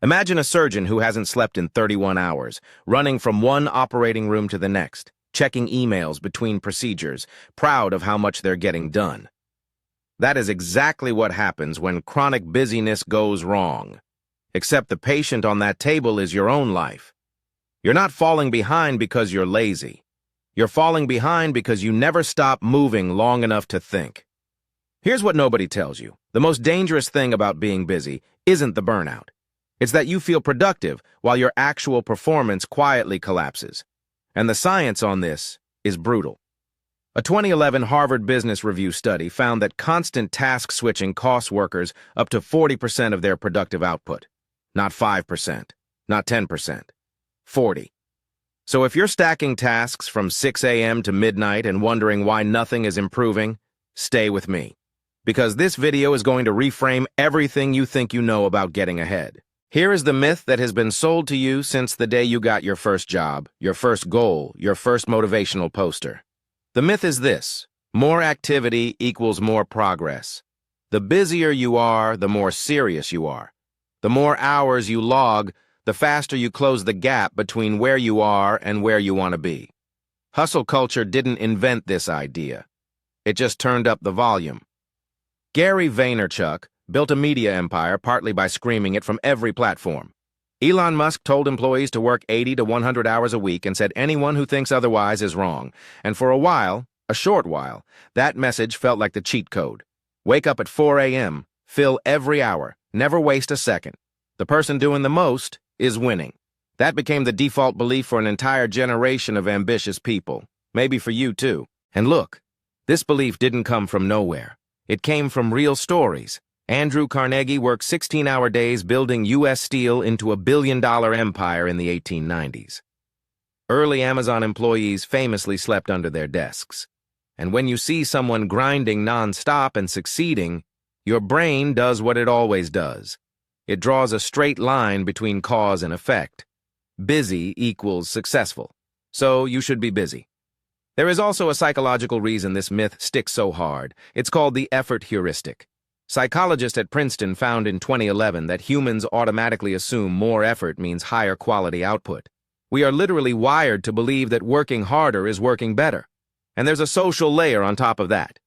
Imagine a surgeon who hasn't slept in 31 hours, running from one operating room to the next, checking emails between procedures, proud of how much they're getting done. That is exactly what happens when chronic busyness goes wrong. Except the patient on that table is your own life. You're not falling behind because you're lazy. You're falling behind because you never stop moving long enough to think. Here's what nobody tells you. The most dangerous thing about being busy isn't the burnout. It's that you feel productive while your actual performance quietly collapses. And the science on this is brutal. A 2011 Harvard Business Review study found that constant task switching costs workers up to 40% of their productive output. Not 5%, not 10%, 40. So if you're stacking tasks from 6 a.m. to midnight and wondering why nothing is improving, stay with me. Because this video is going to reframe everything you think you know about getting ahead. Here is the myth that has been sold to you since the day you got your first job, your first goal, your first motivational poster. The myth is this: more activity equals more progress. The busier you are, the more serious you are. The more hours you log, the faster you close the gap between where you are and where you want to be. Hustle culture didn't invent this idea. It just turned up the volume. Gary Vaynerchuk built a media empire partly by screaming it from every platform. Elon Musk told employees to work 80 to 100 hours a week and said anyone who thinks otherwise is wrong. And for a while, a short while, that message felt like the cheat code. Wake up at 4 a.m., fill every hour, never waste a second. The person doing the most is winning. That became the default belief for an entire generation of ambitious people. Maybe for you too. And look, this belief didn't come from nowhere. It came from real stories. Andrew Carnegie worked 16-hour days building U.S. Steel into a billion-dollar empire in the 1890s. Early Amazon employees famously slept under their desks. And when you see someone grinding non-stop and succeeding, your brain does what it always does. It draws a straight line between cause and effect. Busy equals successful. So you should be busy. There is also a psychological reason this myth sticks so hard. It's called the effort heuristic. Psychologists at Princeton found in 2011 that humans automatically assume more effort means higher quality output. We are literally wired to believe that working harder is working better. And there's a social layer on top of that.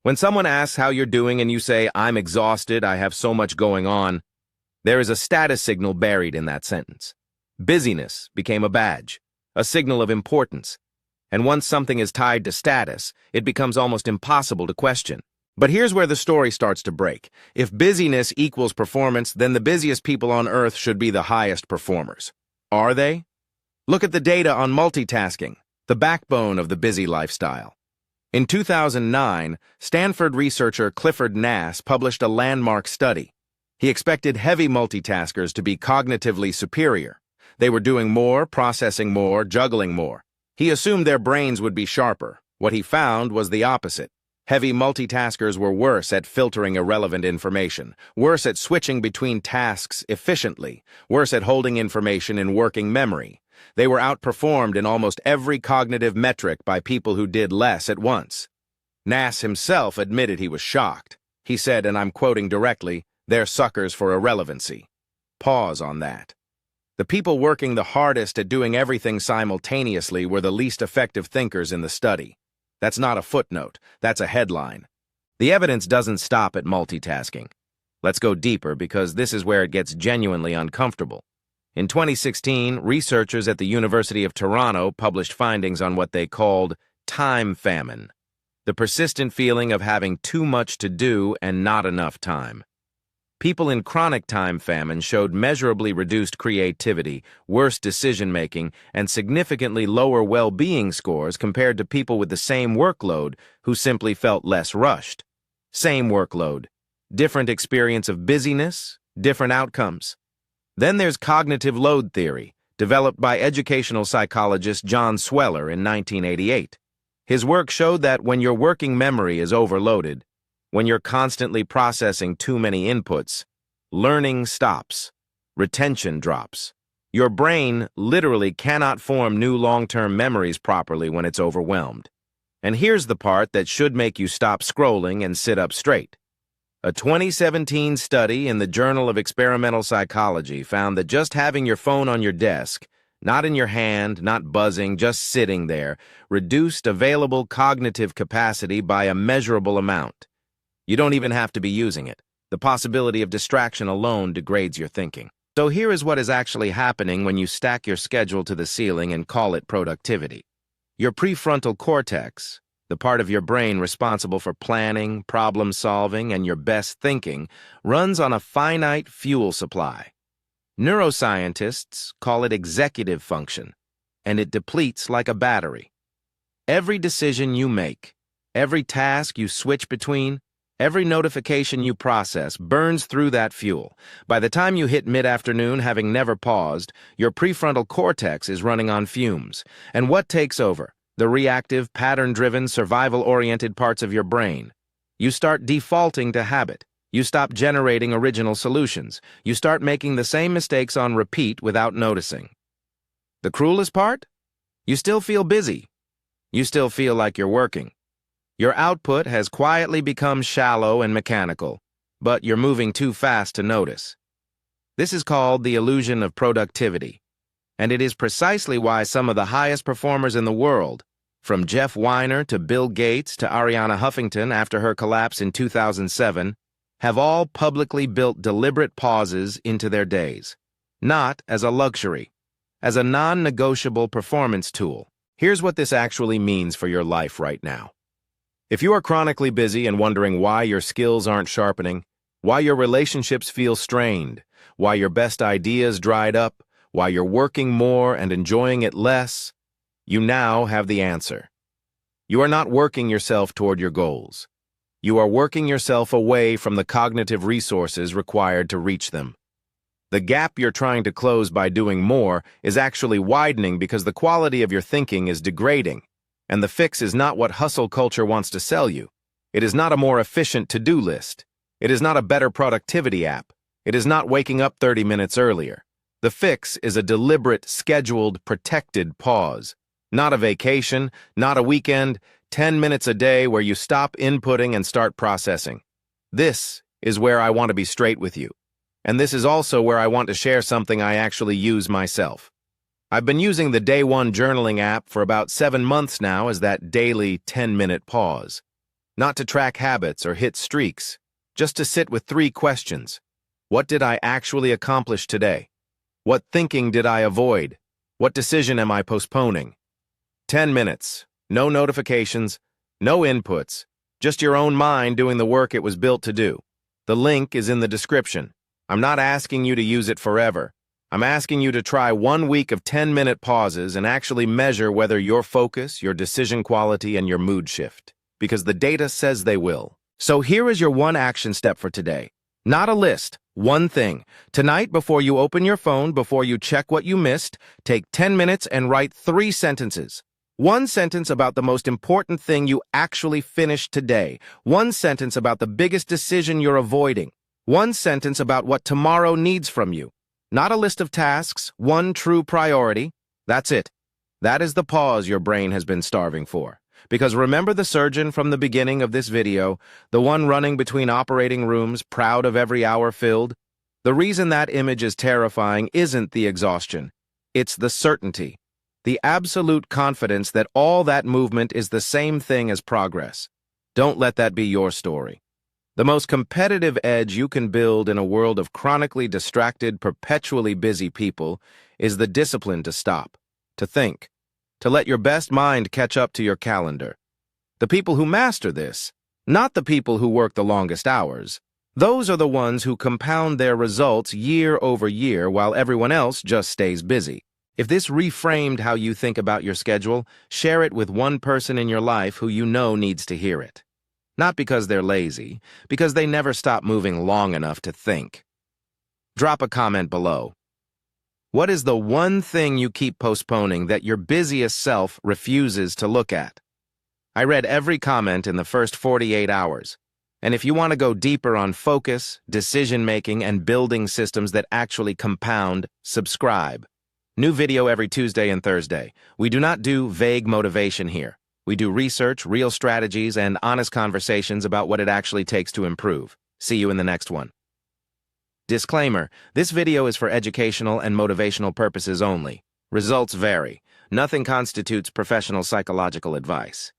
When someone asks how you're doing and you say, "I'm exhausted, I have so much going on," there is a status signal buried in that sentence. Busyness became a badge, a signal of importance. And once something is tied to status, it becomes almost impossible to question. But here's where the story starts to break. If busyness equals performance, then the busiest people on Earth should be the highest performers. Are they? Look at the data on multitasking, the backbone of the busy lifestyle. In 2009, Stanford researcher Clifford Nass published a landmark study. He expected heavy multitaskers to be cognitively superior. They were doing more, processing more, juggling more. He assumed their brains would be sharper. What he found was the opposite. Heavy multitaskers were worse at filtering irrelevant information, worse at switching between tasks efficiently, worse at holding information in working memory. They were outperformed in almost every cognitive metric by people who did less at once. Nass himself admitted he was shocked. He said, and I'm quoting directly, "They're suckers for irrelevancy." Pause on that. The people working the hardest at doing everything simultaneously were the least effective thinkers in the study. That's not a footnote, that's a headline. The evidence doesn't stop at multitasking. Let's go deeper because this is where it gets genuinely uncomfortable. In 2016, researchers at the University of Toronto published findings on what they called time famine, the persistent feeling of having too much to do and not enough time. People in chronic time famine showed measurably reduced creativity, worse decision-making, and significantly lower well-being scores compared to people with the same workload who simply felt less rushed. Same workload, different experience of busyness, different outcomes. Then there's cognitive load theory, developed by educational psychologist John Sweller in 1988. His work showed that when your working memory is overloaded, when you're constantly processing too many inputs, learning stops, retention drops. Your brain literally cannot form new long-term memories properly when it's overwhelmed. And here's the part that should make you stop scrolling and sit up straight. A 2017 study in the Journal of Experimental Psychology found that just having your phone on your desk, not in your hand, not buzzing, just sitting there, reduced available cognitive capacity by a measurable amount. You don't even have to be using it. The possibility of distraction alone degrades your thinking. So here is what is actually happening when you stack your schedule to the ceiling and call it productivity. Your prefrontal cortex, the part of your brain responsible for planning, problem-solving, and your best thinking, runs on a finite fuel supply. Neuroscientists call it executive function, and it depletes like a battery. Every decision you make, every task you switch between, every notification you process burns through that fuel. By the time you hit mid-afternoon, having never paused, your prefrontal cortex is running on fumes. And what takes over? The reactive, pattern-driven, survival-oriented parts of your brain. You start defaulting to habit. You stop generating original solutions. You start making the same mistakes on repeat without noticing. The cruelest part? You still feel busy. You still feel like you're working. Your output has quietly become shallow and mechanical, but you're moving too fast to notice. This is called the illusion of productivity, and it is precisely why some of the highest performers in the world, from Jeff Weiner to Bill Gates to Arianna Huffington after her collapse in 2007, have all publicly built deliberate pauses into their days, not as a luxury, as a non-negotiable performance tool. Here's what this actually means for your life right now. If you are chronically busy and wondering why your skills aren't sharpening, why your relationships feel strained, why your best ideas dried up, why you're working more and enjoying it less, you now have the answer. You are not working yourself toward your goals. You are working yourself away from the cognitive resources required to reach them. The gap you're trying to close by doing more is actually widening because the quality of your thinking is degrading. And the fix is not what hustle culture wants to sell you. It is not a more efficient to-do list. It is not a better productivity app. It is not waking up 30 minutes earlier. The fix is a deliberate, scheduled, protected pause. Not a vacation, not a weekend, 10 minutes a day where you stop inputting and start processing. This is where I want to be straight with you. And this is also where I want to share something I actually use myself. I've been using the Day One journaling app for about 7 months now as that daily 10-minute pause. Not to track habits or hit streaks, just to sit with 3 questions. What did I actually accomplish today? What thinking did I avoid? What decision am I postponing? 10 minutes, no notifications, no inputs, just your own mind doing the work it was built to do. The link is in the description. I'm not asking you to use it forever. I'm asking you to try 1 week of 10-minute pauses and actually measure whether your focus, your decision quality, and your mood shift, because the data says they will. So here is your one action step for today. Not a list, one thing. Tonight, before you open your phone, before you check what you missed, take 10 minutes and write 3 sentences. 1 sentence about the most important thing you actually finished today. 1 sentence about the biggest decision you're avoiding. 1 sentence about what tomorrow needs from you. Not a list of tasks, 1 true priority. That's it. That is the pause your brain has been starving for. Because remember the surgeon from the beginning of this video, the one running between operating rooms, proud of every hour filled? The reason that image is terrifying isn't the exhaustion. It's the certainty. The absolute confidence that all that movement is the same thing as progress. Don't let that be your story. The most competitive edge you can build in a world of chronically distracted, perpetually busy people is the discipline to stop, to think, to let your best mind catch up to your calendar. The people who master this, not the people who work the longest hours, those are the ones who compound their results year over year while everyone else just stays busy. If this reframed how you think about your schedule, share it with one person in your life who you know needs to hear it. Not because they're lazy, because they never stop moving long enough to think. Drop a comment below. What is the one thing you keep postponing that your busiest self refuses to look at? I read every comment in the first 48 hours. And if you want to go deeper on focus, decision-making, and building systems that actually compound, subscribe. New video every Tuesday and Thursday. We do not do vague motivation here. We do research, real strategies, and honest conversations about what it actually takes to improve. See you in the next one. Disclaimer: this video is for educational and motivational purposes only. Results vary. Nothing constitutes professional psychological advice.